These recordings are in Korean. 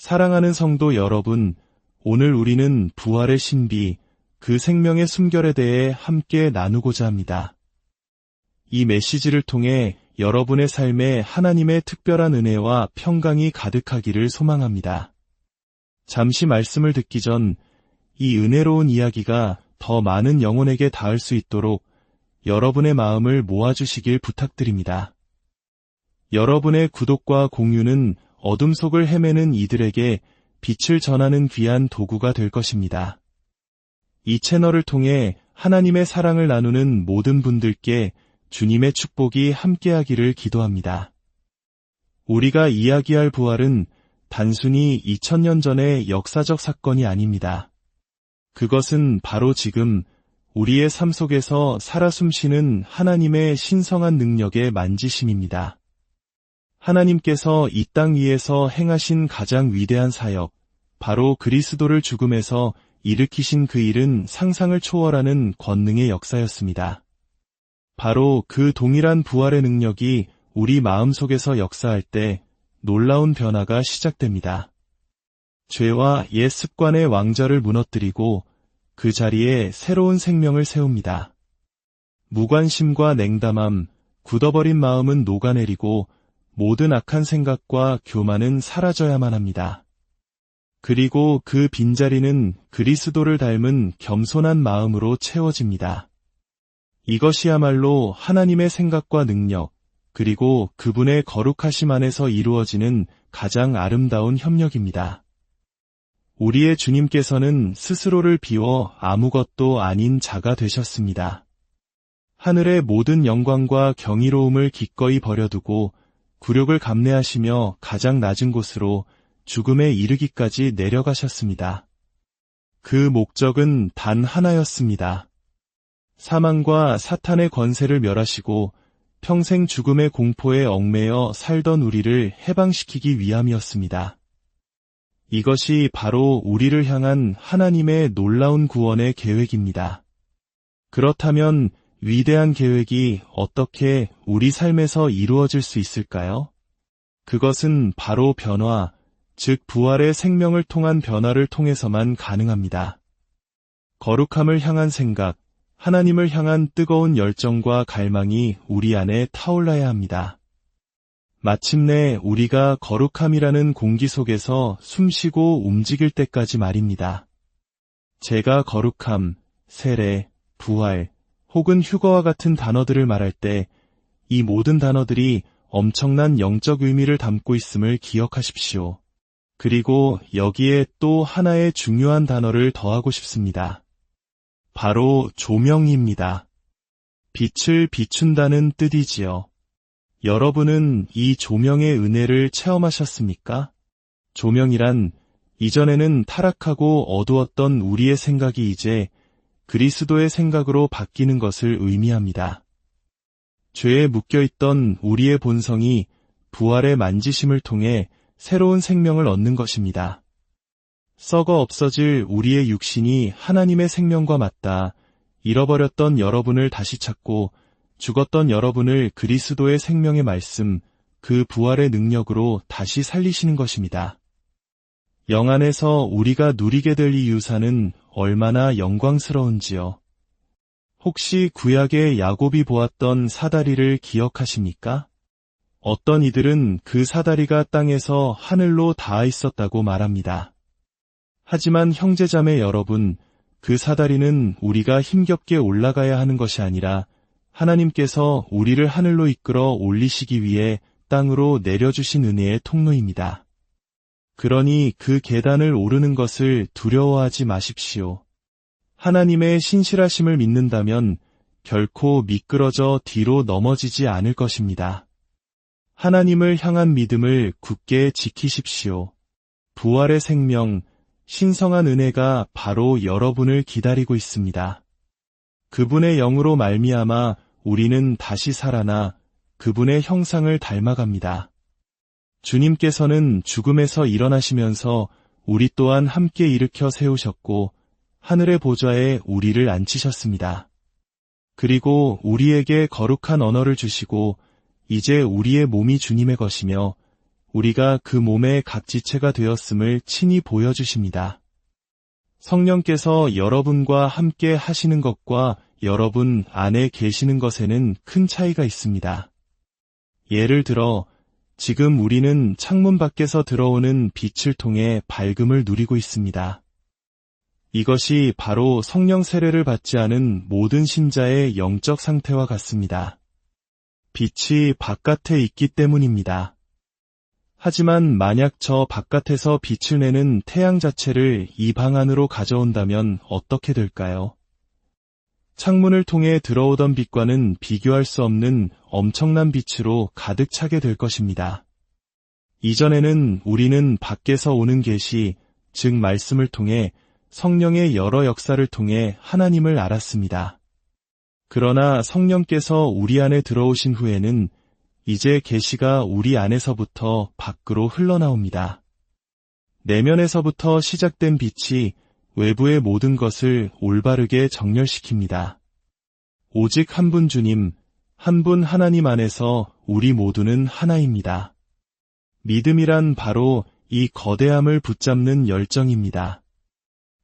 사랑하는 성도 여러분, 오늘 우리는 부활의 신비, 그 생명의 숨결에 대해 함께 나누고자 합니다. 이 메시지를 통해 여러분의 삶에 하나님의 특별한 은혜와 평강이 가득하기를 소망합니다. 잠시 말씀을 듣기 전 이 은혜로운 이야기가 더 많은 영혼에게 닿을 수 있도록 여러분의 마음을 모아주시길 부탁드립니다. 여러분의 구독과 공유는 어둠 속을 헤매는 이들에게 빛을 전하는 귀한 도구가 될 것입니다. 이 채널을 통해 하나님의 사랑을 나누는 모든 분들께 주님의 축복이 함께하기를 기도합니다. 우리가 이야기할 부활은 단순히 2000년 전의 역사적 사건이 아닙니다. 그것은 바로 지금 우리의 삶 속에서 살아 숨쉬는 하나님의 신성한 능력의 만지심입니다. 하나님께서 이 땅 위에서 행하신 가장 위대한 사역, 바로 그리스도를 죽음에서 일으키신 그 일은 상상을 초월하는 권능의 역사였습니다. 바로 그 동일한 부활의 능력이 우리 마음속에서 역사할 때 놀라운 변화가 시작됩니다. 죄와 옛 습관의 왕좌를 무너뜨리고 그 자리에 새로운 생명을 세웁니다. 무관심과 냉담함, 굳어버린 마음은 녹아내리고 모든 악한 생각과 교만은 사라져야만 합니다. 그리고 그 빈자리는 그리스도를 닮은 겸손한 마음으로 채워집니다. 이것이야말로 하나님의 생각과 능력, 그리고 그분의 거룩하심 안에서 이루어지는 가장 아름다운 협력입니다. 우리의 주님께서는 스스로를 비워 아무것도 아닌 자가 되셨습니다. 하늘의 모든 영광과 경이로움을 기꺼이 버려두고 굴욕을 감내하시며 가장 낮은 곳으로 죽음에 이르기까지 내려가셨습니다. 그 목적은 단 하나였습니다. 사망과 사탄의 권세를 멸하시고 평생 죽음의 공포에 얽매여 살던 우리를 해방시키기 위함이었습니다. 이것이 바로 우리를 향한 하나님의 놀라운 구원의 계획입니다. 그렇다면 위대한 계획이 어떻게 우리 삶에서 이루어질 수 있을까요? 그것은 바로 변화, 즉 부활의 생명을 통한 변화를 통해서만 가능합니다. 거룩함을 향한 생각, 하나님을 향한 뜨거운 열정과 갈망이 우리 안에 타올라야 합니다. 마침내 우리가 거룩함이라는 공기 속에서 숨쉬고 움직일 때까지 말입니다. 제가 거룩함, 세례, 부활, 혹은 휴거와 같은 단어들을 말할 때 이 모든 단어들이 엄청난 영적 의미를 담고 있음을 기억하십시오. 그리고 여기에 또 하나의 중요한 단어를 더하고 싶습니다. 바로 조명입니다. 빛을 비춘다는 뜻이지요. 여러분은 이 조명의 은혜를 체험하셨습니까? 조명이란 이전에는 타락하고 어두웠던 우리의 생각이 이제 그리스도의 생각으로 바뀌는 것을 의미합니다. 죄에 묶여있던 우리의 본성이 부활의 만지심을 통해 새로운 생명을 얻는 것입니다. 썩어 없어질 우리의 육신이 하나님의 생명과 맞닿아 잃어버렸던 여러분을 다시 찾고 죽었던 여러분을 그리스도의 생명의 말씀, 그 부활의 능력으로 다시 살리시는 것입니다. 영 안에서 우리가 누리게 될 이 유산은 얼마나 영광스러운지요. 혹시 구약의 야곱이 보았던 사다리를 기억하십니까? 어떤 이들은 그 사다리가 땅에서 하늘로 닿아 있었다고 말합니다. 하지만 형제자매 여러분, 그 사다리는 우리가 힘겹게 올라가야 하는 것이 아니라 하나님께서 우리를 하늘로 이끌어 올리시기 위해 땅으로 내려주신 은혜의 통로입니다. 그러니 그 계단을 오르는 것을 두려워하지 마십시오. 하나님의 신실하심을 믿는다면 결코 미끄러져 뒤로 넘어지지 않을 것입니다. 하나님을 향한 믿음을 굳게 지키십시오. 부활의 생명, 신성한 은혜가 바로 여러분을 기다리고 있습니다. 그분의 영으로 말미암아 우리는 다시 살아나 그분의 형상을 닮아갑니다. 주님께서는 죽음에서 일어나시면서 우리 또한 함께 일으켜 세우셨고 하늘의 보좌에 우리를 앉히셨습니다. 그리고 우리에게 거룩한 언어를 주시고 이제 우리의 몸이 주님의 것이며 우리가 그 몸의 각지체가 되었음을 친히 보여주십니다. 성령께서 여러분과 함께 하시는 것과 여러분 안에 계시는 것에는 큰 차이가 있습니다. 예를 들어 지금 우리는 창문 밖에서 들어오는 빛을 통해 밝음을 누리고 있습니다. 이것이 바로 성령 세례를 받지 않은 모든 신자의 영적 상태와 같습니다. 빛이 바깥에 있기 때문입니다. 하지만 만약 저 바깥에서 빛을 내는 태양 자체를 이 방 안으로 가져온다면 어떻게 될까요? 창문을 통해 들어오던 빛과는 비교할 수 없는 엄청난 빛으로 가득 차게 될 것입니다. 이전에는 우리는 밖에서 오는 계시, 즉 말씀을 통해 성령의 여러 역사를 통해 하나님을 알았습니다. 그러나 성령께서 우리 안에 들어오신 후에는 이제 계시가 우리 안에서부터 밖으로 흘러나옵니다. 내면에서부터 시작된 빛이 외부의 모든 것을 올바르게 정렬시킵니다. 오직 한 분 주님, 한 분 하나님 안에서 우리 모두는 하나입니다. 믿음이란 바로 이 거대함을 붙잡는 열정입니다.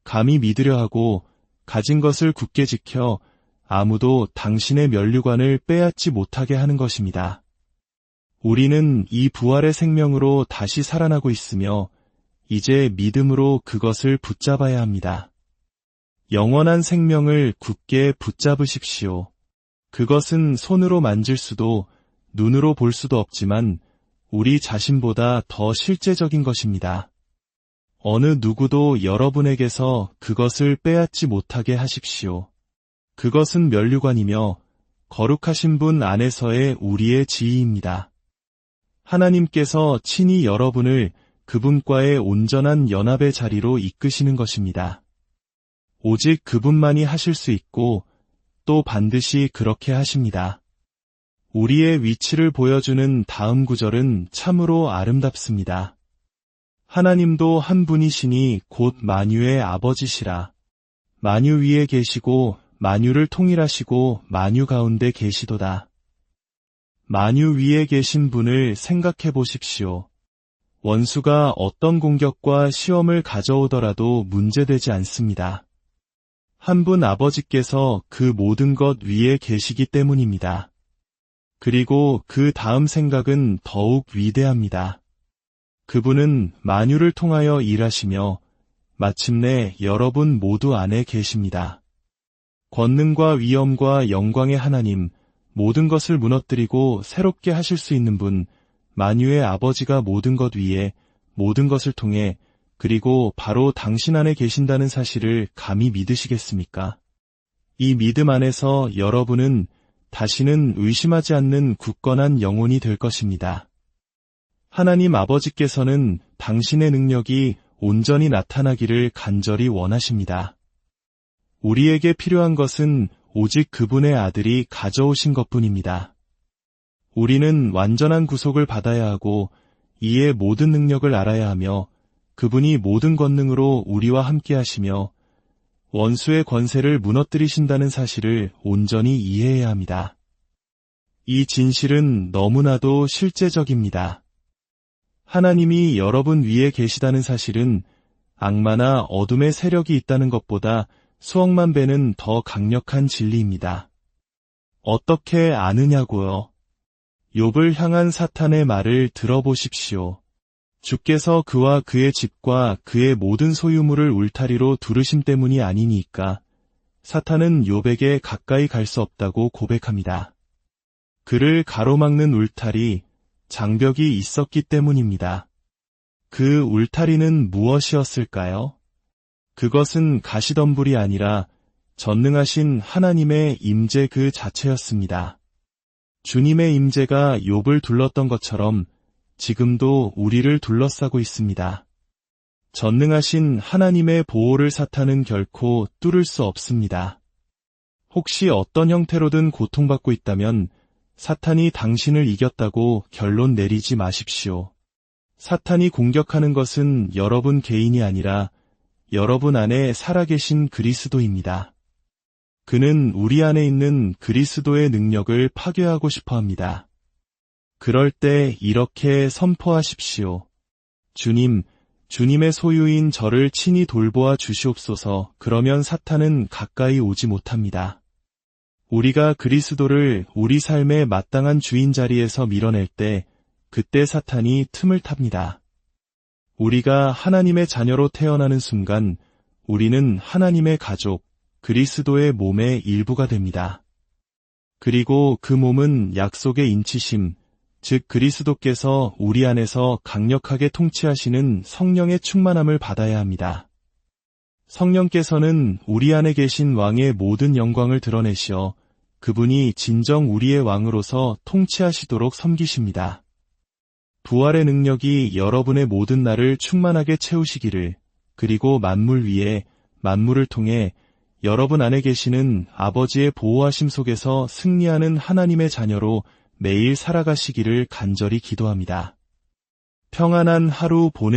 감히 믿으려 하고 가진 것을 굳게 지켜 아무도 당신의 면류관을 빼앗지 못하게 하는 것입니다. 우리는 이 부활의 생명으로 다시 살아나고 있으며 이제 믿음으로 그것을 붙잡아야 합니다. 영원한 생명을 굳게 붙잡으십시오. 그것은 손으로 만질 수도 눈으로 볼 수도 없지만 우리 자신보다 더 실제적인 것입니다. 어느 누구도 여러분에게서 그것을 빼앗지 못하게 하십시오. 그것은 면류관이며 거룩하신 분 안에서의 우리의 지위입니다. 하나님께서 친히 여러분을 그분과의 온전한 연합의 자리로 이끄시는 것입니다. 오직 그분만이 하실 수 있고 또 반드시 그렇게 하십니다. 우리의 위치를 보여주는 다음 구절은 참으로 아름답습니다. 하나님도 한 분이시니 곧 만유의 아버지시라. 만유 위에 계시고 만유를 통일하시고 만유 가운데 계시도다. 만유 위에 계신 분을 생각해 보십시오. 원수가 어떤 공격과 시험을 가져오더라도 문제되지 않습니다. 한 분 아버지께서 그 모든 것 위에 계시기 때문입니다. 그리고 그 다음 생각은 더욱 위대합니다. 그분은 만유를 통하여 일하시며 마침내 여러분 모두 안에 계십니다. 권능과 위엄과 영광의 하나님, 모든 것을 무너뜨리고 새롭게 하실 수 있는 분, 만유의 아버지가 모든 것 위에 모든 것을 통해 그리고 바로 당신 안에 계신다는 사실을 감히 믿으시겠습니까? 이 믿음 안에서 여러분은 다시는 의심하지 않는 굳건한 영혼이 될 것입니다. 하나님 아버지께서는 당신의 능력이 온전히 나타나기를 간절히 원하십니다. 우리에게 필요한 것은 오직 그분의 아들이 가져오신 것뿐입니다. 우리는 완전한 구속을 받아야 하고 이에 모든 능력을 알아야 하며 그분이 모든 권능으로 우리와 함께 하시며 원수의 권세를 무너뜨리신다는 사실을 온전히 이해해야 합니다. 이 진실은 너무나도 실제적입니다. 하나님이 여러분 위에 계시다는 사실은 악마나 어둠의 세력이 있다는 것보다 수억만 배는 더 강력한 진리입니다. 어떻게 아느냐고요? 욥을 향한 사탄의 말을 들어보십시오. 주께서 그와 그의 집과 그의 모든 소유물을 울타리로 두르심 때문이 아니니까 사탄은 욥에게 가까이 갈 수 없다고 고백합니다. 그를 가로막는 울타리, 장벽이 있었기 때문입니다. 그 울타리는 무엇이었을까요? 그것은 가시덤불이 아니라 전능하신 하나님의 임재 그 자체였습니다. 주님의 임재가 욥을 둘렀던 것처럼 지금도 우리를 둘러싸고 있습니다. 전능하신 하나님의 보호를 사탄은 결코 뚫을 수 없습니다. 혹시 어떤 형태로든 고통받고 있다면 사탄이 당신을 이겼다고 결론 내리지 마십시오. 사탄이 공격하는 것은 여러분 개인이 아니라 여러분 안에 살아계신 그리스도입니다. 그는 우리 안에 있는 그리스도의 능력을 파괴하고 싶어 합니다. 그럴 때 이렇게 선포하십시오. 주님, 주님의 소유인 저를 친히 돌보아 주시옵소서. 그러면 사탄은 가까이 오지 못합니다. 우리가 그리스도를 우리 삶의 마땅한 주인 자리에서 밀어낼 때 그때 사탄이 틈을 탑니다. 우리가 하나님의 자녀로 태어나는 순간 우리는 하나님의 가족, 그리스도의 몸의 일부가 됩니다. 그리고 그 몸은 약속의 인치심, 즉 그리스도께서 우리 안에서 강력하게 통치하시는 성령의 충만함을 받아야 합니다. 성령께서는 우리 안에 계신 왕의 모든 영광을 드러내시어 그분이 진정 우리의 왕으로서 통치하시도록 섬기십니다. 부활의 능력이 여러분의 모든 날을 충만하게 채우시기를, 그리고 만물 위에 만물을 통해 여러분 안에 계시는 아버지의 보호하심 속에서 승리하는 하나님의 자녀로 매일 살아가시기를 간절히 기도합니다. 평안한 하루 보내